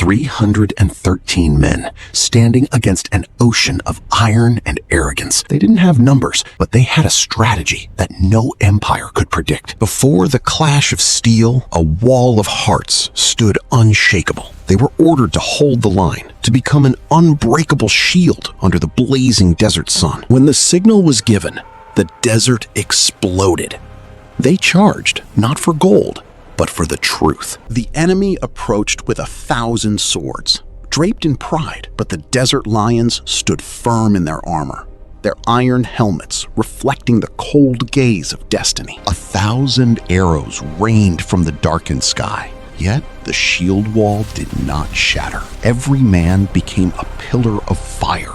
313 men, standing against an ocean of iron and arrogance. They didn't have numbers, but they had a strategy that no empire could predict. Before the clash of steel, a wall of hearts stood unshakable. They were ordered to hold the line, to become an unbreakable shield under the blazing desert sun. When the signal was given, the desert exploded. They charged, not for gold, but for the truth. The enemy approached with 1,000 swords, draped in pride, but the desert lions stood firm in their armor, their iron helmets reflecting the cold gaze of destiny. 1,000 arrows rained from the darkened sky, yet the shield wall did not shatter. Every man became a pillar of fire,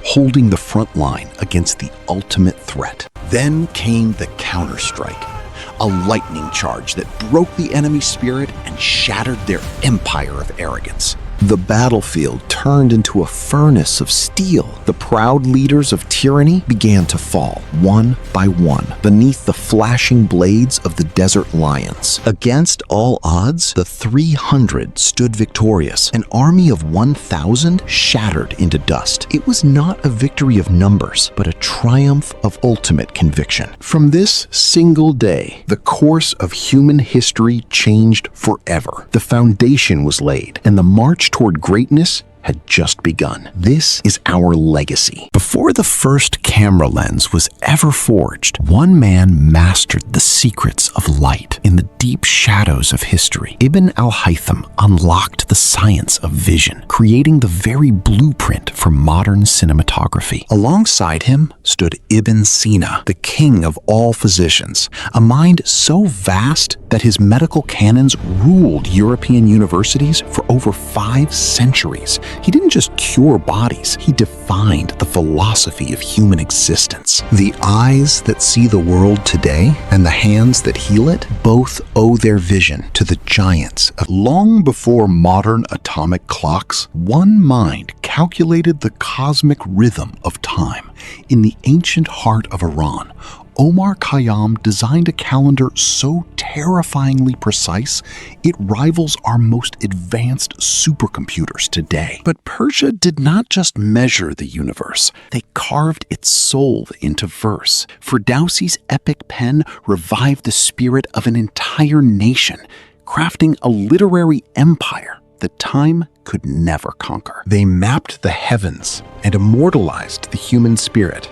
holding the front line against the ultimate threat. Then came the counterstrike, a lightning charge that broke the enemy's spirit and shattered their empire of arrogance. The battlefield turned into a furnace of steel. The proud leaders of tyranny began to fall, one by one, beneath the flashing blades of the desert lions. Against all odds, the 300 stood victorious. An army of 1,000 shattered into dust. It was not a victory of numbers, but a triumph of ultimate conviction. From this single day, the course of human history changed forever. The foundation was laid, and the march toward greatness had just begun. This is our legacy. Before the first camera lens was ever forged, one man mastered the secrets of light. In the deep shadows of history, Ibn al-Haytham unlocked the science of vision, creating the very blueprint for modern cinematography. Alongside him stood Ibn Sina, the king of all physicians, a mind so vast that his medical canons ruled European universities for over 5 centuries. He didn't just cure bodies, he defined the philosophy of human existence. The eyes that see the world today and the hands that heal it both owe their vision to the giants. Long before modern atomic clocks, one mind calculated the cosmic rhythm of time. In the ancient heart of Iran, Omar Khayyam designed a calendar so terrifyingly precise, it rivals our most advanced supercomputers today. But Persia did not just measure the universe, they carved its soul into verse. Ferdowsi's epic pen revived the spirit of an entire nation, crafting a literary empire that time could never conquer. They mapped the heavens and immortalized the human spirit.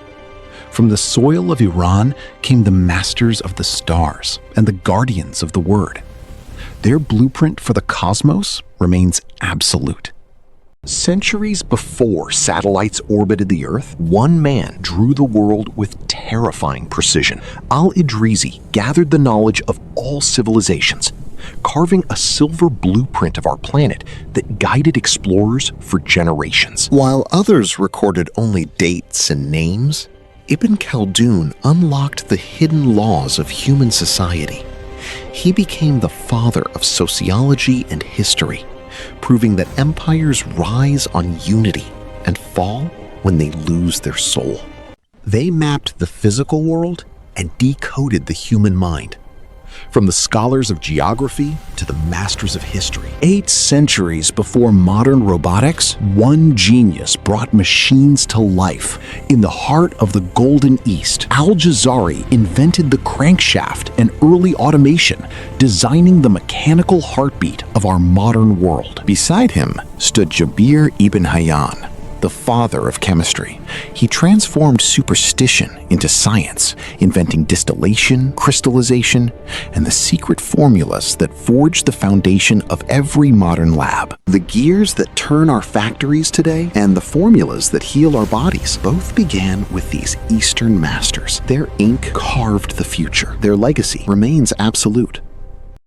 From the soil of Iran came the masters of the stars and the guardians of the word. Their blueprint for the cosmos remains absolute. Centuries before satellites orbited the Earth, one man drew the world with terrifying precision. Al-Idrisi gathered the knowledge of all civilizations, carving a silver blueprint of our planet that guided explorers for generations. While others recorded only dates and names, Ibn Khaldun unlocked the hidden laws of human society. He became the father of sociology and history, proving that empires rise on unity and fall when they lose their soul. They mapped the physical world and decoded the human mind. From the scholars of geography to the masters of history. 8 centuries before modern robotics, one genius brought machines to life. In the heart of the Golden East, Al-Jazari invented the crankshaft and early automation, designing the mechanical heartbeat of our modern world. Beside him stood Jabir ibn Hayyan, the father of chemistry. He transformed superstition into science, inventing distillation, crystallization, and the secret formulas that forged the foundation of every modern lab. The gears that turn our factories today and the formulas that heal our bodies both began with these Eastern masters. Their ink carved the future. Their legacy remains absolute.